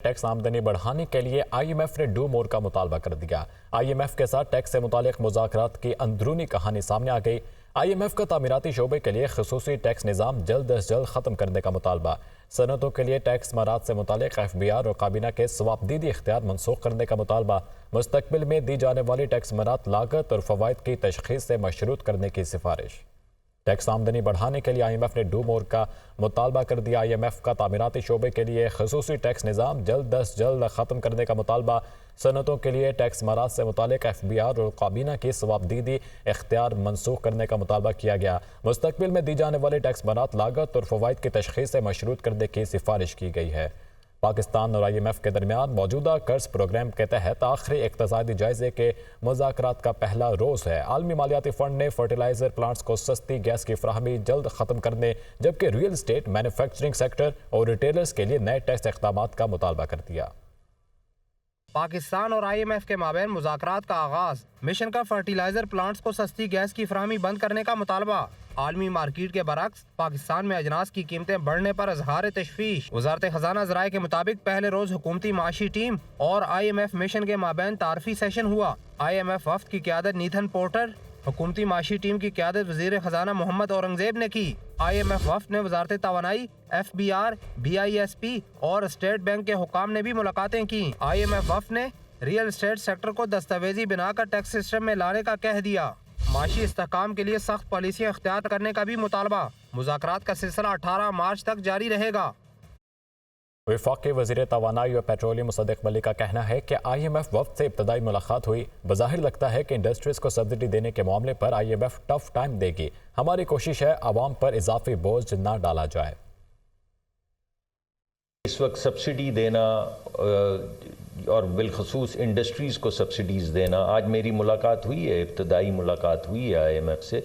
Tax آمدنی بڑھانے کے لیے IMF نے ڈو مور کا مطالبہ کر دیا۔ IMF کے ساتھ ٹیکس سے متعلق مذاکرات کی اندرونی کہانی سامنے آ گئی۔ IMF کا تعمیراتی شعبے کے لیے خصوصی ٹیکس نظام جلد از جلد ختم کرنے کا مطالبہ، صنعتوں کے لیے ٹیکس مارات سے متعلق FBR اور کابینہ کے ثوابدیدی اختیار منسوخ کرنے کا مطالبہ، مستقبل میں دی جانے والی ٹیکس مارات لاگت اور فوائد کی تشخیص سے مشروط کرنے کی سفارش۔ ٹیکس آمدنی بڑھانے کے لیے IMF نے ڈو مور کا مطالبہ کر دیا۔ IMF کا تعمیراتی شعبے کے لیے خصوصی ٹیکس نظام جلد از جلد ختم کرنے کا مطالبہ، صنعتوں کے لیے ٹیکس مارات سے متعلق FBR اور کابینہ کی ثوابدیدی اختیار منسوخ کرنے کا مطالبہ کیا گیا، مستقبل میں دی جانے والی ٹیکس مارات لاگت اور فوائد کی تشخیص سے مشروط کرنے کی سفارش کی گئی ہے۔ پاکستان اور IMF کے درمیان موجودہ قرض پروگرام کے تحت آخری اقتصادی جائزے کے مذاکرات کا پہلا روز ہے۔ عالمی مالیاتی فنڈ نے فرٹیلائزر پلانٹس کو سستی گیس کی فراہمی جلد ختم کرنے، جبکہ ریئل اسٹیٹ، مینوفیکچرنگ سیکٹر اور ریٹیلرز کے لیے نئے ٹیکس اقدامات کا مطالبہ کر دیا۔ پاکستان اور IMF کے مابین مذاکرات کا آغاز، مشن کا فرٹیلائزر پلانٹس کو سستی گیس کی فراہمی بند کرنے کا مطالبہ۔ عالمی مارکیٹ کے برعکس پاکستان میں اجناس کی قیمتیں بڑھنے پر اظہار تشویش۔ وزارت خزانہ ذرائع کے مطابق پہلے روز حکومتی معاشی ٹیم اور IMF مشن کے مابین تعارفی سیشن ہوا۔ IMF وفد کی قیادت نیتھن پورٹر، حکومتی معاشی ٹیم کی قیادت وزیر خزانہ محمد اورنگزیب نے کی۔ IMF وفد نے وزارت توانائی، FBR، BISP اور اسٹیٹ بینک کے حکام نے بھی ملاقاتیں کی۔ IMF وفد نے ریئل اسٹیٹ سیکٹر کو دستاویزی بنا کر ٹیکس سسٹم میں لانے کا کہہ دیا۔ معاشی استحکام کے لیے سخت پالیسیاں اختیار کرنے کا بھی مطالبہ۔ مذاکرات کا سلسلہ 18 مارچ تک جاری رہے گا۔ وفاقی وزیر توانائی اور پیٹرولیم مصدق ملک کا کہنا ہے کہ IMF وفد سے ابتدائی ملاقات ہوئی۔ بظاہر لگتا ہے کہ انڈسٹریز کو سبسڈی دینے کے معاملے پر IMF ٹف ٹائم دے گی۔ ہماری کوشش ہے عوام پر اضافی بوجھ نہ ڈالا جائے۔ اس وقت سبسڈی دینا اور بالخصوص انڈسٹریز کو سبسڈیز دینا، آج میری ملاقات ہوئی ہے، ابتدائی ملاقات ہوئی ہے IMF سے،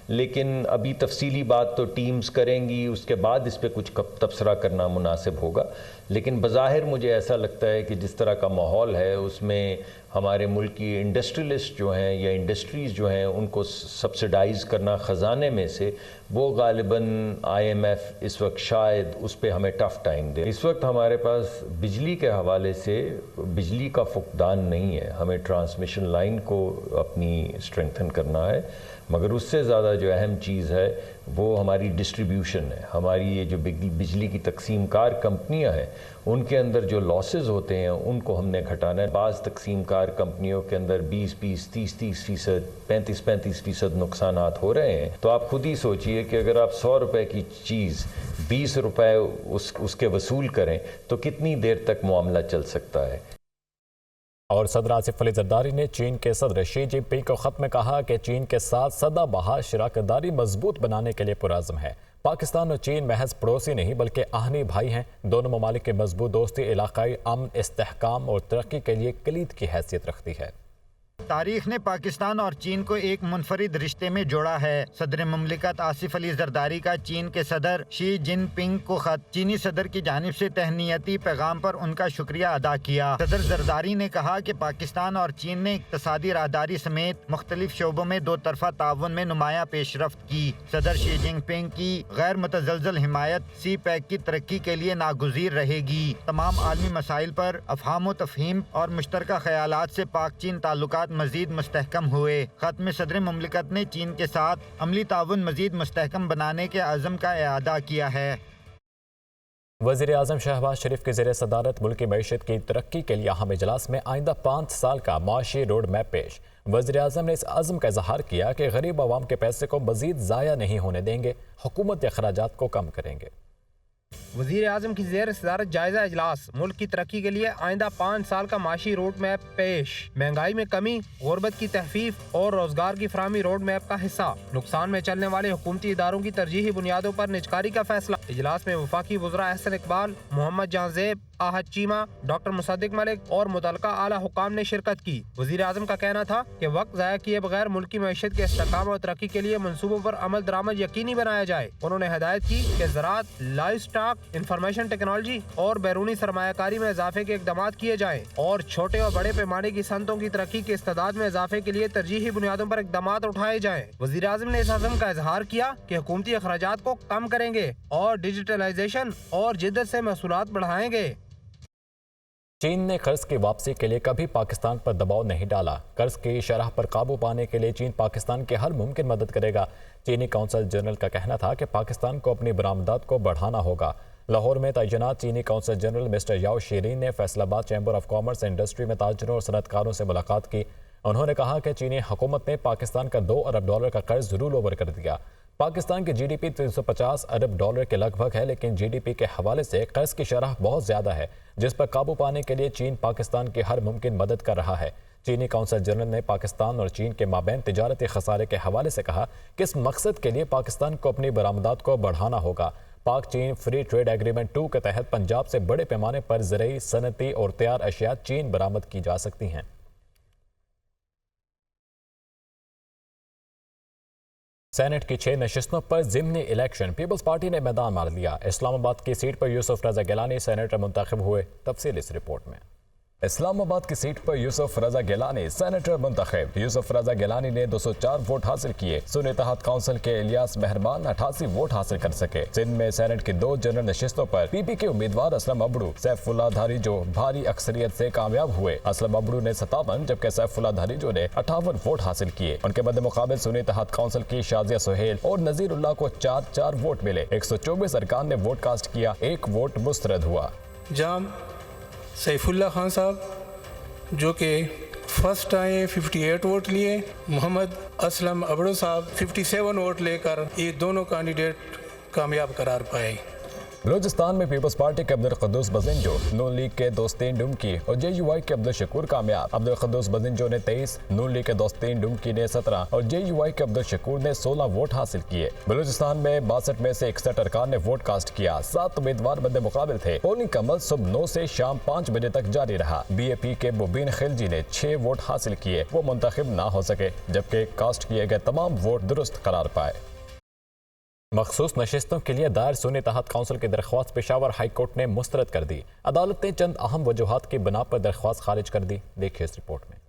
لیکن ابھی تفصیلی بات تو ٹیمز کریں گی، اس کے بعد اس پہ کچھ تبصرہ کرنا مناسب ہوگا۔ لیکن بظاہر مجھے ایسا لگتا ہے کہ جس طرح کا ماحول ہے اس میں ہمارے ملک کی انڈسٹریلسٹ جو ہیں یا انڈسٹریز جو ہیں ان کو سبسڈائز کرنا خزانے میں سے، وہ غالباً IMF اس وقت شاید اس پہ ہمیں ٹف ٹائم دے۔ اس وقت ہمارے پاس بجلی کے حوالے سے بجلی کا فقدان نہیں ہے، ہمیں ٹرانسمیشن لائن کو اپنی اسٹرینگتھن کرنا ہے، مگر اس سے زیادہ جو اہم چیز ہے وہ ہماری ڈسٹریبیوشن ہے۔ ہماری یہ جو بجلی کی تقسیم کار کمپنیاں ہیں ان کے اندر جو لاسز ہوتے ہیں ان کو ہم نے گھٹانا ہے۔ بعض تقسیم کار کمپنیوں کے اندر 20-20، 30-30%، 35-35% نقصانات ہو رہے ہیں، تو آپ خود ہی سوچئے کہ اگر آپ 100 روپے کی چیز 20 روپے اس کے وصول کریں تو کتنی دیر تک معاملہ چل سکتا ہے۔ اور صدر آصف علی زرداری نے چین کے صدر شی جن پنگ کو خط میں کہا کہ چین کے ساتھ سدا بہا شراکت داری مضبوط بنانے کے لیے پرعزم ہے۔ پاکستان اور چین محض پڑوسی نہیں بلکہ آہنی بھائی ہیں۔ دونوں ممالک کی مضبوط دوستی علاقائی امن، استحکام اور ترقی کے لیے کلید کی حیثیت رکھتی ہے۔ تاریخ نے پاکستان اور چین کو ایک منفرد رشتے میں جوڑا ہے۔ صدر مملکت آصف علی زرداری کا چین کے صدر شی جن پنگ کو خط، چینی صدر کی جانب سے تہنیتی پیغام پر ان کا شکریہ ادا کیا۔ صدر زرداری نے کہا کہ پاکستان اور چین نے اقتصادی راہداری سمیت مختلف شعبوں میں دو طرفہ تعاون میں نمایاں پیش رفت کی۔ صدر شی جن پنگ کی غیر متزلزل حمایت سی پیک کی ترقی کے لیے ناگزیر رہے گی۔ تمام عالمی مسائل پر افہام و تفہیم اور مشترکہ خیالات سے پاک چین تعلقات مزید مستحکم ہوئے۔ خط میں صدر مملکت نے چین کے ساتھ عملی تعاون مزید مستحکم بنانے کے عزم کا اعادہ کیا ہے۔ وزیر اعظم شہباز شریف کی زیر صدارت ملکی معیشت کی ترقی کے لیے اہم اجلاس میں آئندہ 5 سال کا معاشی روڈ میپ پیش۔ وزیر اعظم نے اس عزم کا اظہار کیا کہ غریب عوام کے پیسے کو مزید ضائع نہیں ہونے دیں گے، حکومت اخراجات کو کم کریں گے۔ وزیر اعظم کی زیر صدارت جائزہ اجلاس، ملک کی ترقی کے لیے آئندہ 5 سال کا معاشی روڈ میپ پیش۔ مہنگائی میں کمی، غربت کی تخفیف اور روزگار کی فراہمی روڈ میپ کا حصہ۔ نقصان میں چلنے والے حکومتی اداروں کی ترجیحی بنیادوں پر نجکاری کا فیصلہ۔ اجلاس میں وفاقی وزراء احسن اقبال، محمد جہاں زیب، آحد چیمہ، ڈاکٹر مصدق ملک اور متعلقہ اعلیٰ حکام نے شرکت کی۔ وزیر اعظم کا کہنا تھا کہ وقت ضائع کیے بغیر ملکی معیشت کے استحکام اور ترقی کے لیے منصوبوں پر عمل درآمد یقینی بنایا جائے۔ انہوں نے ہدایت کی کہ زراعت، لائیو اسٹاک، انفارمیشن ٹیکنالوجی اور بیرونی سرمایہ کاری میں اضافے کے اقدامات کیے جائیں اور چھوٹے اور بڑے پیمانے کی صنعتوں کی ترقی کی استعداد میں اضافے کے لیے ترجیحی بنیادوں پر اقدامات اٹھائے جائیں۔ وزیر اعظم نے اس عزم کا اظہار کیا کہ حکومتی اخراجات کو کم کریں گے اور ڈیجیٹلائزیشن اور جدت سے محصولات بڑھائیں گے۔ چین نے قرض کی واپسی کے لیے کبھی پاکستان پر دباؤ نہیں ڈالا۔ قرض کی شرح پر قابو پانے کے لیے چین پاکستان کی ہر ممکن مدد کرے گا۔ چینی کونسل جنرل کا کہنا تھا کہ پاکستان کو اپنی برآمدات کو بڑھانا ہوگا۔ لاہور میں تعینات چینی کونسل جنرل مسٹر یاؤ شیرین نے فیصل آباد چیمبر آف کامرس انڈسٹری میں تاجروں اور صنعت کاروں سے ملاقات کی۔ انہوں نے کہا کہ چینی حکومت نے پاکستان کا $2 ارب کا قرض رول اوور کر دیا۔ پاکستان کی GDP 350 ارب ڈالر کے لگ بھگ ہے، لیکن GDP کے حوالے سے قرض کی شرح بہت زیادہ ہے، جس پر قابو پانے کے لیے چین پاکستان کی ہر ممکن مدد کر رہا ہے۔ چینی کونسل جنرل نے پاکستان اور چین کے مابین تجارتی خسارے کے حوالے سے کہا کہ اس مقصد کے لیے پاکستان کو اپنی برآمدات کو بڑھانا ہوگا۔ پاک چین فری ٹریڈ ایگریمنٹ 2 کے تحت پنجاب سے بڑے پیمانے پر زرعی، صنعتی اور تیار اشیاء چین برآمد کی جا سکتی ہیں۔ سینٹ کی 6 نشستوں پر ضمنی الیکشن، پیپلز پارٹی نے میدان مار لیا۔ اسلام آباد کی سیٹ پر یوسف رضا گیلانی سینیٹر منتخب ہوئے۔ تفصیل اس رپورٹ میں۔ اسلام آباد کی سیٹ پر یوسف رضا گیلانی سینیٹر منتخب۔ یوسف رضا گیلانی نے 204 ووٹ حاصل کیے۔ سنی اتحاد کونسل کے الیاس مہربان 88 ووٹ حاصل کر سکے۔ سندھ میں سینٹ کی 2 جنرل نشستوں پر PP کے امیدوار اسلم ابڑو، سیف اللہ دھاریجو بھاری اکثریت سے کامیاب ہوئے۔ اسلم ابڑو نے 57 جبکہ سیف اللہ دھاریجو نے 58 ووٹ حاصل کیے۔ ان کے مد مقابل سنی اتحاد کونسل کی شازیہ سہیل اور نذیر اللہ کو 4 ووٹ ملے۔ 124 ارکان نے ووٹ کاسٹ کیا، 1 ووٹ مسترد ہوا۔ جام سیف اللہ خان صاحب جو کہ فرسٹ آئے 58 ووٹ لیے، محمد اسلم ابڑو صاحب 57 ووٹ لے کر یہ دونوں کینڈیڈیٹ کامیاب قرار پائے۔ بلوچستان میں پیپلز پارٹی کے عبدالقدوس بزنجو، نون لیگ کے دوستین ڈمکی اور JUI کے عبدالشکور کامیاب۔ عبدالقدوس بزنجو نے 23، نون لیگ کے دوستین ڈمکی نے 17 اور JUI کے عبدالشکور نے 16 ووٹ حاصل کیے۔ بلوچستان میں 62 میں سے 61 ارکان نے ووٹ کاسٹ کیا۔ 7 امیدوار مد مقابل تھے۔ پولنگ کا عمل صبح 9 سے شام 5 بجے تک جاری رہا۔ BAP کے مبین خلجی نے 6 ووٹ حاصل کیے، وہ منتخب نہ ہو سکے، جبکہ کاسٹ کیے گئے تمام ووٹ درست قرار پائے۔ مخصوص نشستوں کے لیے دائر سنی اتحاد کونسل کی درخواست پشاور ہائی کورٹ نے مسترد کر دی۔ عدالت نے چند اہم وجوہات کی بنا پر درخواست خارج کر دی۔ دیکھیے اس رپورٹ میں۔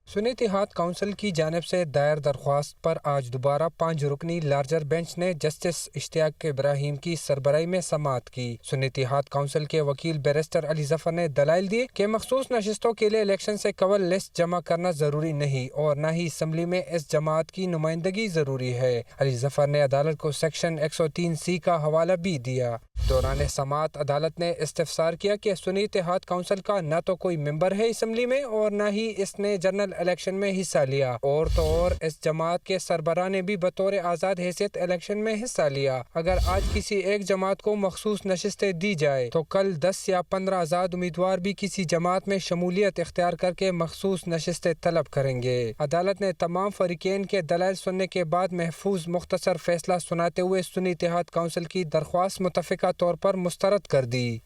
سنی اتحاد کونسل کی جانب سے دائر درخواست پر آج دوبارہ 5 رکنی لارجر بینچ نے جسٹس اشتیاق ابراہیم کی سربراہی میں سماعت کی۔ سنی اتحاد کونسل کے وکیل بیرسٹر علی ظفر نے دلائل دیے کہ مخصوص نشستوں کے لیے الیکشن سے قبل لسٹ جمع کرنا ضروری نہیں اور نہ ہی اسمبلی میں اس جماعت کی نمائندگی ضروری ہے۔ علی ظفر نے عدالت کو سیکشن 103C کا حوالہ بھی دیا۔ دوران سماعت عدالت نے استفسار کیا کہ سنی اتحاد کونسل کا نہ تو کوئی ممبر ہے اسمبلی میں اور نہ ہی اس نے جنرل الیکشن میں حصہ لیا، اور تو اور اس جماعت کے سربراہ نے بھی بطور آزاد حیثیت الیکشن میں حصہ لیا۔ اگر آج کسی ایک جماعت کو مخصوص نشستیں دی جائے تو کل 10 یا 15 آزاد امیدوار بھی کسی جماعت میں شمولیت اختیار کر کے مخصوص نشستیں طلب کریں گے۔ عدالت نے تمام فریقین کے دلائل سننے کے بعد محفوظ مختصر فیصلہ سناتے ہوئے سنی اتحاد کونسل کی درخواست متفقہ طور پر مسترد کر دی۔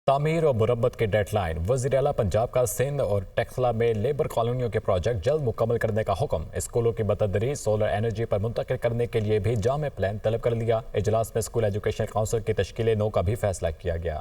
تعمیر اور مرمت کی ڈیڈ لائن، وزیر اعلیٰ پنجاب کا سندھ اور ٹیکسلا میں لیبر کالونیوں کے پروجیکٹ جلد مکمل کرنے کا حکم۔ اسکولوں کی بتدریج سولر انرجی پر منتقل کرنے کے لیے بھی جامع پلان طلب کر لیا۔ اجلاس میں اسکول ایجوکیشن کونسل کی تشکیل نو کا بھی فیصلہ کیا گیا۔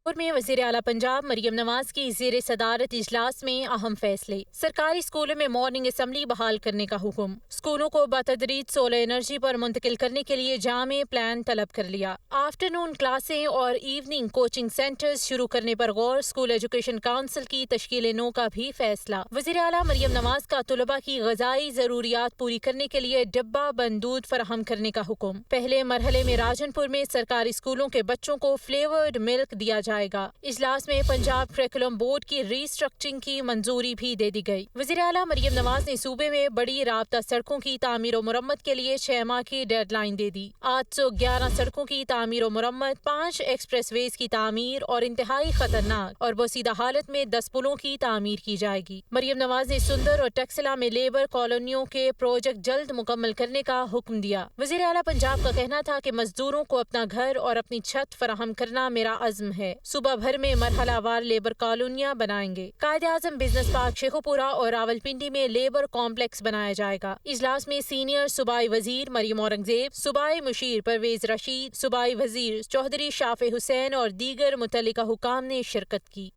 میں وزیر اعلیٰ پنجاب مریم نواز کی زیر صدارت اجلاس میں اہم فیصلے۔ سرکاری اسکولوں میں مارننگ اسمبلی بحال کرنے کا حکم۔ اسکولوں کو بتدریج سولر انرجی پر منتقل کرنے کے لیے جامع پلان طلب کر لیا۔ آفٹرنون کلاسیں اور ایوننگ کوچنگ سینٹرز شروع کرنے پر غور۔ اسکول ایجوکیشن کونسل کی تشکیل نو کا بھی فیصلہ۔ وزیر اعلیٰ مریم نواز کا طلباء کی غذائی ضروریات پوری کرنے کے لیے ڈبہ بند دودھ فراہم کرنے کا حکم۔ پہلے مرحلے میں راجن پور میں سرکاری اسکولوں کے بچوں کو فلیورڈ ملک دیا جائے گا۔ اجلاس میں پنجاب کریکولم بورڈ کی ری اسٹرکچرنگ کی منظوری بھی دے دی گئی۔ وزیر اعلیٰ مریم نواز نے صوبے میں بڑی رابطہ سڑکوں کی تعمیر و مرمت کے لیے 6 ماہ کی ڈیڈ لائن دے دی۔ 811 سڑکوں کی تعمیر و مرمت، 5 ایکسپریس ویز کی تعمیر اور انتہائی خطرناک اور بوسیدہ حالت میں 10 پلوں کی تعمیر کی جائے گی۔ مریم نواز نے سندر اور ٹیکسلا میں لیبر کالونیوں کے پروجیکٹ جلد مکمل کرنے کا حکم دیا۔ وزیر اعلیٰ پنجاب کا کہنا تھا کہ مزدوروں کو اپنا گھر اور اپنی چھت فراہم کرنا میرا عزم ہے۔ صوبہ بھر میں مرحلہ وار لیبر کالونیاں بنائیں گے۔ قائد اعظم بزنس پارک شیخوپورہ اور راولپنڈی میں لیبر کمپلیکس بنایا جائے گا۔ اجلاس میں سینئر صوبائی وزیر مریم اورنگزیب، صوبائی مشیر پرویز رشید، صوبائی وزیر چودھری شافع حسین اور دیگر متعلقہ حکام نے شرکت کی۔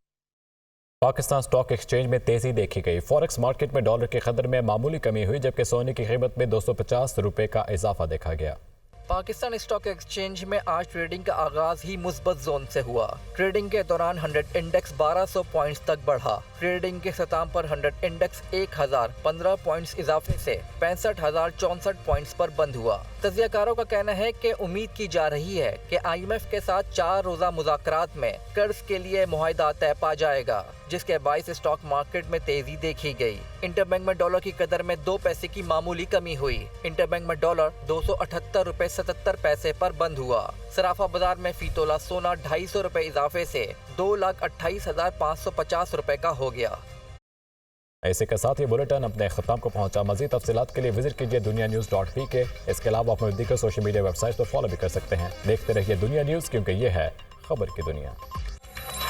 پاکستان سٹاک ایکسچینج میں تیزی دیکھی گئی۔ فوریکس مارکیٹ میں ڈالر کی قدر میں معمولی کمی ہوئی، جبکہ سونے کی قیمت میں 250 روپے کا اضافہ دیکھا گیا۔ پاکستان اسٹاک ایکسچینج میں آج ٹریڈنگ کا آغاز ہی مثبت زون سے ہوا۔ ٹریڈنگ کے دوران 100 انڈیکس 1200 پوائنٹس تک بڑھا۔ ٹریڈنگ کے اختتام پر 100 انڈیکس 1015 پوائنٹس اضافے سے 65,064 پوائنٹس پر بند ہوا۔ تجزیہ کاروں کا کہنا ہے کہ امید کی جا رہی ہے کہ IMF کے ساتھ 4 روزہ مذاکرات میں قرض کے لیے معاہدہ طے پا جائے گا، جس کے باعث اسٹاک مارکیٹ میں تیزی دیکھی گئی۔ انٹر بینک میں ڈالر کی قدر میں 2 پیسے کی معمولی کمی ہوئی۔ انٹر بینک میں ڈالر 278.77 روپے پر بند ہوا۔ صرافہ بازار میں فی تولہ سونا 250 روپے اضافے سے 2,28,550 روپے کا ہو گیا۔ اسی کے ساتھ یہ بلیٹن اپنے اختتام کو پہنچا۔ مزید تفصیلات کے لیے وزٹ کیجیے dunianews.pk۔ اس کے علاوہ آپ دیگر سوشل میڈیا ویب سائٹ پر فالو بھی کر سکتے ہیں۔ دیکھتے رہیے دنیا نیوز، کیونکہ یہ ہے خبر کی دنیا۔